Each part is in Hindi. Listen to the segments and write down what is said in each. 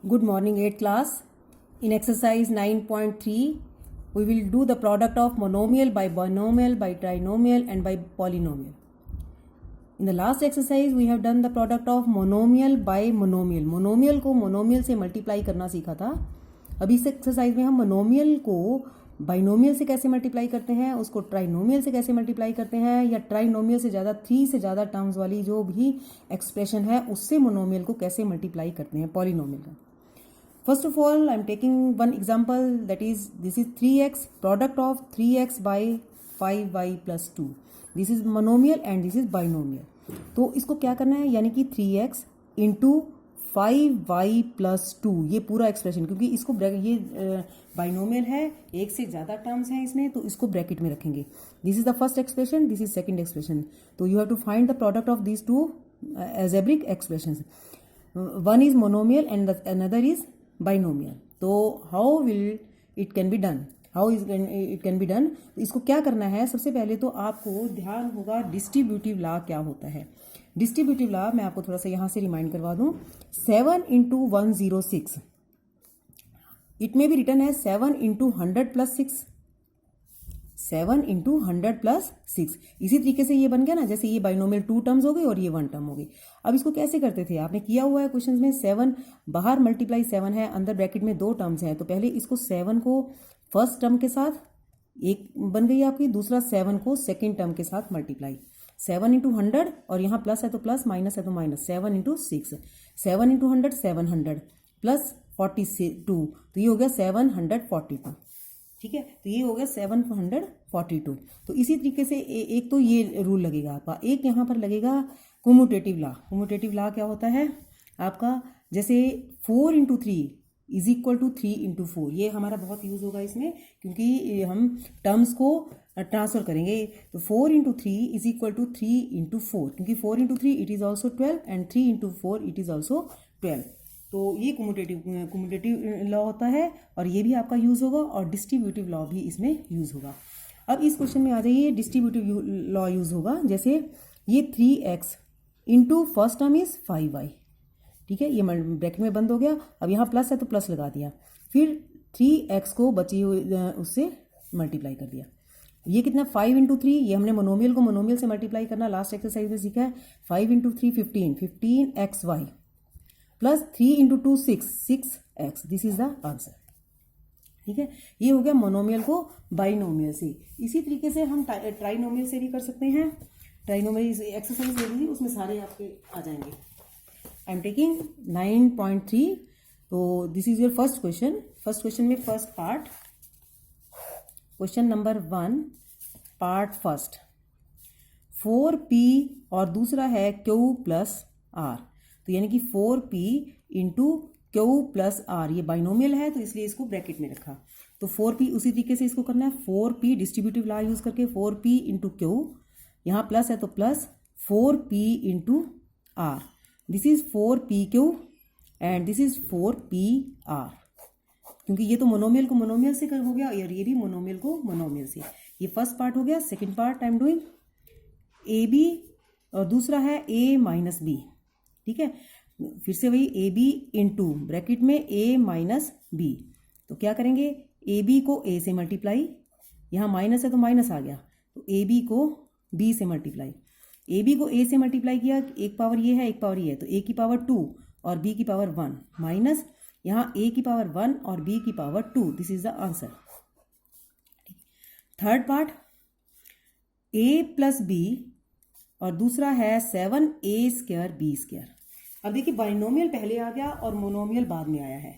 Good morning, 8th class. In exercise 9.3, we will do the product of monomial by binomial by trinomial and by polynomial. In the last exercise, we have done the product of monomial by monomial. Monomial को monomial से multiply करना सीखा था. अभी इस exercise में हम monomial को बाइनोमियल से कैसे मल्टीप्लाई करते हैं, उसको ट्राइनोमियल से कैसे मल्टीप्लाई करते हैं, या ट्राइनोमियल से ज़्यादा 3 से ज़्यादा टर्म्स वाली जो भी एक्सप्रेशन है उससे मोनोमियल को कैसे मल्टीप्लाई करते हैं पॉलिनोमियल का. First of all, I am taking one example, that is this is 3x, product of 3x by 5y plus 2. This is monomial and this is binomial. तो इसको क्या करना है, यानी कि 3x इंटू 5y प्लस 2, ये पूरा एक्सप्रेशन, क्योंकि इसको ये बाइनोमियल है, एक से ज़्यादा टर्म्स हैं इसमें, तो इसको ब्रैकेट में रखेंगे. This is the first expression, this is second expression. तो you have to find the product of these two algebraic expressions. One is monomial and the another is binomial. तो how will it can be done? How is it can be done? तो इसको क्या करना है, सबसे पहले तो आपको ध्यान होगा डिस्ट्रीब्यूटिव लॉ क्या होता है. डिस्ट्रीब्यूटिव लॉ मैं आपको थोड़ा सा यहाँ से रिमाइंड करवा दूँ. 7 into 106, it may be return है 7 इंटू 100 प्लस 6. 7 into 100 plus 6. इसी तरीके से ये बन गया ना, जैसे ये बाइनोमियल 2 टर्म्स हो गई और ये 1 टर्म हो गई. अब इसको कैसे करते थे, आपने किया हुआ है क्वेश्चंस में. 7 बाहर मल्टीप्लाई 7 है, अंदर ब्रैकेट में 2 टर्म्स हैं, तो पहले इसको 7 को फर्स्ट टर्म के साथ एक बन गई आपकी, दूसरा 7 को सेकेंड टर्म के साथ मल्टीप्लाई. 7 इंटू 100 और यहाँ प्लस है तो प्लस, माइनस है तो माइनस. 7 इंटू 6, 7 इंटू 100 700 प्लस 42, तो ये हो गया 742. ठीक है, तो ये हो गया 742. तो इसी तरीके से एक तो ये रूल लगेगा आपका, एक यहाँ पर लगेगा कम्यूटेटिव लॉ. कम्यूटेटिव लॉ क्या होता है आपका, जैसे 4 into 3 is equal to 3 into 4. ये हमारा बहुत यूज़ होगा इसमें, क्योंकि हम टर्म्स को ट्रांसफर करेंगे. तो 4 into 3 is equal to 3 into 4, क्योंकि 4 into 3 it is also 12 and 3 into 4 it is also 12. तो ये कम्यूटेटिव लॉ होता है और ये भी आपका यूज़ होगा, और डिस्ट्रीब्यूटिव लॉ भी इसमें यूज़ होगा. अब इस क्वेश्चन में आ जाइए, डिस्ट्रीब्यूटिव लॉ यूज़ होगा. जैसे ये 3x into first term is 5y. ठीक है, ये ब्रैकेट में बंद हो गया. अब यहाँ प्लस है तो प्लस लगा दिया, फिर 3x को बची हुई उससे मल्टीप्लाई कर दिया. ये कितना 5 इंटू 3, ये हमने मोनोमियल को मोनोमियल से मल्टीप्लाई करना लास्ट एक्सरसाइज में सीखा है. 5 into 3 15xy plus 3 into 2 6x. This is the answer. ठीक है, ये हो गया मोनोमियल को बाइनोमियल से. इसी तरीके से हम ट्राइनोमियल से भी कर सकते हैं. ट्राइनोमियल एक्सरसाइज ले लीजिए, उसमें सारे आपके आ जाएंगे. I am taking 9.3. तो this is your first question. First question में first part, question number 1 part first, 4p और दूसरा है q प्लस r. तो यानी कि 4p into q plus r, ये बाइनोमियल है तो इसलिए इसको ब्रैकेट में रखा. तो 4p उसी तरीके से इसको करना है. 4p डिस्ट्रीब्यूटिव लॉ यूज करके 4p इंटू क्यू, यहाँ प्लस है तो plus 4p into r. This is 4pq and this is 4pr, क्योंकि ये तो मोनोमियल को मोनोमियल से हो गया और ये भी मोनोमियल को मोनोमियल से. ये फर्स्ट पार्ट हो गया. Second part I am doing ab और दूसरा है a माइनस b. ठीक है, फिर से वही ए बी इंटू ब्रैकेट में ए माइनस बी. तो क्या करेंगे, ए बी को ए से मल्टीप्लाई, यहाँ माइनस है तो माइनस आ गया, तो ए बी को बी से मल्टीप्लाई. ए बी को ए से मल्टीप्लाई किया, एक पावर ये है एक पावर ये है, तो ए की पावर 2 और बी की पावर 1, माइनस यहाँ ए की पावर 1 और बी की power 2. This is the answer. Third part, a plus b और दूसरा है 7a² b². अब देखिए बाइनोमियल पहले आ गया और मोनोमियल बाद में आया है.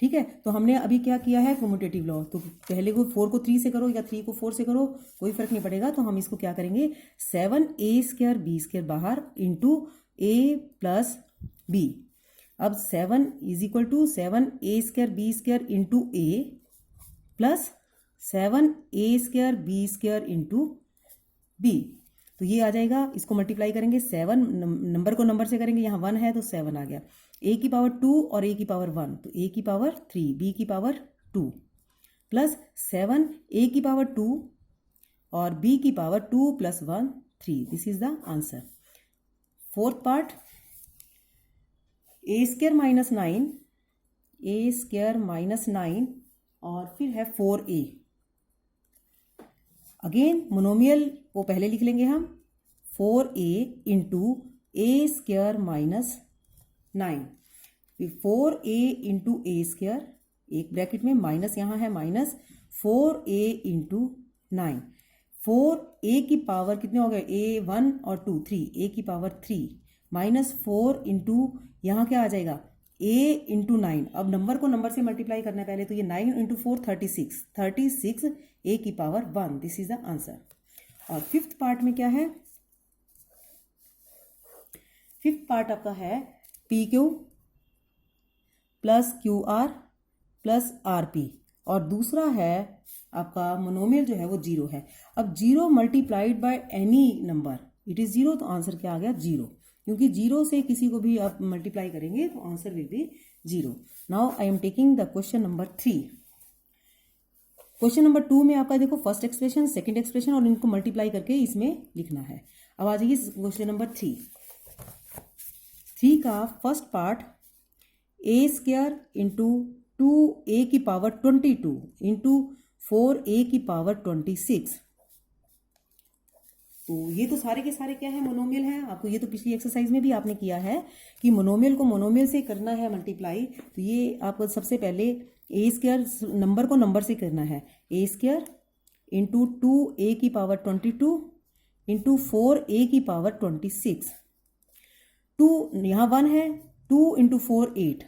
ठीक है, तो हमने अभी क्या किया है, कम्यूटेटिव लॉ. तो पहले को 4 को 3 से करो या 3 को 4 से करो, कोई फर्क नहीं पड़ेगा. तो हम इसको क्या करेंगे, 7a² b² बाहर इंटू a प्लस b. अब 7 is equal to 7a² b² into a plus 7a² b² into b. तो ये आ जाएगा, इसको मल्टीप्लाई करेंगे. 7 नंबर को नंबर से करेंगे, यहाँ 1 है तो 7 आ गया. a की पावर 2 और a की पावर 1, तो a की पावर 3, b की पावर 2 प्लस 7 a की पावर 2 और b की power 2 plus 1 3. This is the answer. Fourth part, a² minus 9 A square minus 9 और फिर है 4a। अगेन मोनोमियल वो पहले लिख लेंगे हम 4a इंटू ए स्क्वायर माइनस 9, फिर 4a इंटू ए स्क्वायर, एक ब्रैकेट में माइनस यहाँ है माइनस 4a इंटू 9। 4a की पावर कितने हो गए, a 1 और 2 3, a की पावर 3 माइनस 4 इंटू यहाँ क्या आ जाएगा a इंटू 9। अब नंबर को नंबर से मल्टीप्लाई करना है पहले, तो ये 9 इंटू 4 36, 36 a की power 1। This is the answer. और फिफ्थ पार्ट में क्या है, फिफ्थ पार्ट आपका है P Q plus Q R plus R P, और दूसरा है आपका मोनोमियल जो है वो 0 है। अब 0 multiplied by any number it is 0, तो आंसर क्या आ गया 0, क्योंकि 0 से किसी को भी आप मल्टीप्लाई करेंगे तो answer will be 0। Now I am taking the question number 3। Question number 2 में आपका देखो फर्स्ट एक्सप्रेशन, सेकंड एक्सप्रेशन और इनको मल्टीप्लाई करके इसमें लिखना है। अब आ जाइए क्वेश्चन नंबर 3 का फर्स्ट पार्ट, ए स्क्वायर इंटू 2a की पावर 22 इंटू 4a की पावर 26। तो ये तो सारे के सारे क्या है, मोनोमियल है। आपको ये तो पिछली एक्सरसाइज में भी आपने किया है कि मोनोमियल को मोनोमियल से करना है मल्टीप्लाई। तो ये आपको सबसे पहले ए स्क्वायर नंबर को नंबर से करना है, ए स्क्वायर इंटू 2a की पावर 22 इंटू 4a की पावर 26। 2 यहाँ 1 है, 2 इंटू 4 8,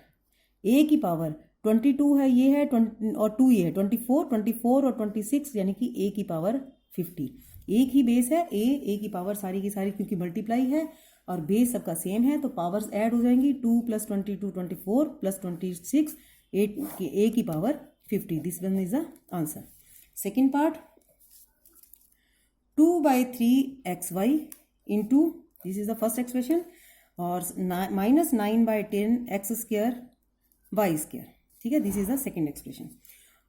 a की पावर 22 है, ये है 20 और 2 ये है 24 और 26, यानी कि a की पावर 50। एक ही बेस है a की पावर सारी की सारी, क्योंकि मल्टीप्लाई है और बेस सबका सेम है, तो पावर्स ऐड हो जाएंगी। 2 प्लस 22 24 प्लस 26 8 a की power 50। This one is the answer. Second part 2/3xy into, this is the first expression, और minus 9/10 x square y square. ठीक है, this is the second expression.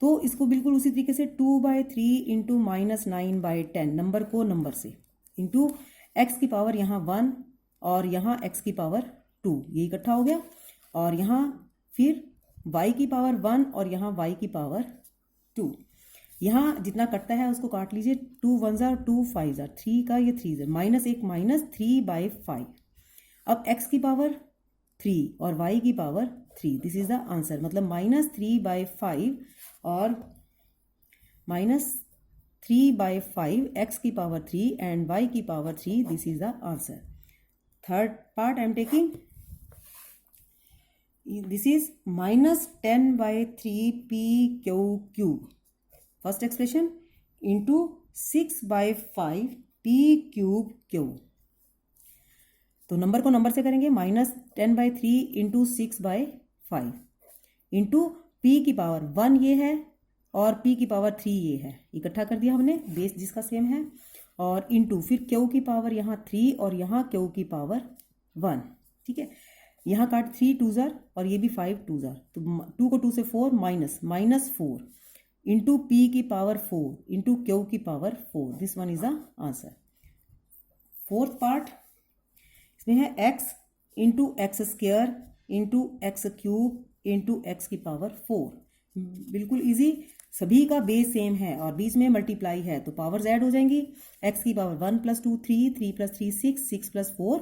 तो इसको बिल्कुल उसी तरीके से 2/3 इंटू माइनस 9/10 नंबर को नंबर से इंटू एक्स की पावर यहाँ 1 और यहाँ एक्स की पावर 2, ये इकट्ठा हो गया, और यहाँ फिर y की पावर 1 और यहाँ y की पावर 2। यहाँ जितना कटता है उसको काट लीजिए, 2 1 और 2 5 3 का ये 3 माइनस 1 माइनस 3/5। अब x की पावर 3 और y की power 3, this is the answer. मतलब माइनस 3/5 और माइनस 3/5 x की पावर 3 एंड y की power 3, this is the answer. Third part I am taking, this is minus 10/3 p q cube, first expression, into 6/5 p cube q। तो नंबर को नंबर से करेंगे, माइनस 10/3 इंटू 6/5 इंटू p की पावर 1 ये है और p की पावर 3 ये है, इकट्ठा कर दिया हमने, बेस जिसका सेम है, और इंटू फिर q की पावर यहाँ 3 और यहाँ q की पावर 1। ठीक है, यहाँ काट 3 2 जार और ये भी 5 2 जार, तो 2 को 2 से 4 माइनस 4 इंटू p की पावर 4 इंटू q की power 4। This one is the answer. Fourth part इसमें है x into x square into x cube into x की पावर 4। बिल्कुल इजी, सभी का बेस सेम है और बीच में मल्टीप्लाई है, तो पावर्स ऐड हो जाएंगी। x की पावर 1 + 2 3, 3 + 3 6, 6 + 4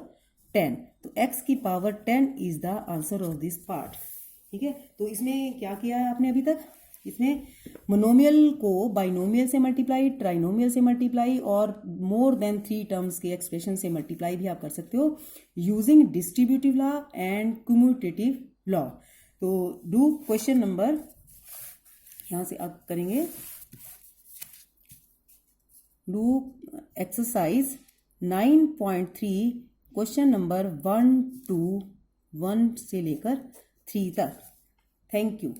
10, तो x की power 10 is the answer of this part. ठीक है, तो इसमें क्या किया है आपने अभी तक, इसमें मोनोमियल को बाइनोमियल से मल्टीप्लाई, ट्राइनोमियल से मल्टीप्लाई और मोर देन 3 टर्म्स के एक्सप्रेशन से मल्टीप्लाई भी आप कर सकते हो using distributive law and commutative law. तो डू क्वेश्चन नंबर, यहाँ से आप करेंगे, do exercise 9.3 question number 1 to 1 से लेकर 3 तक। Thank you.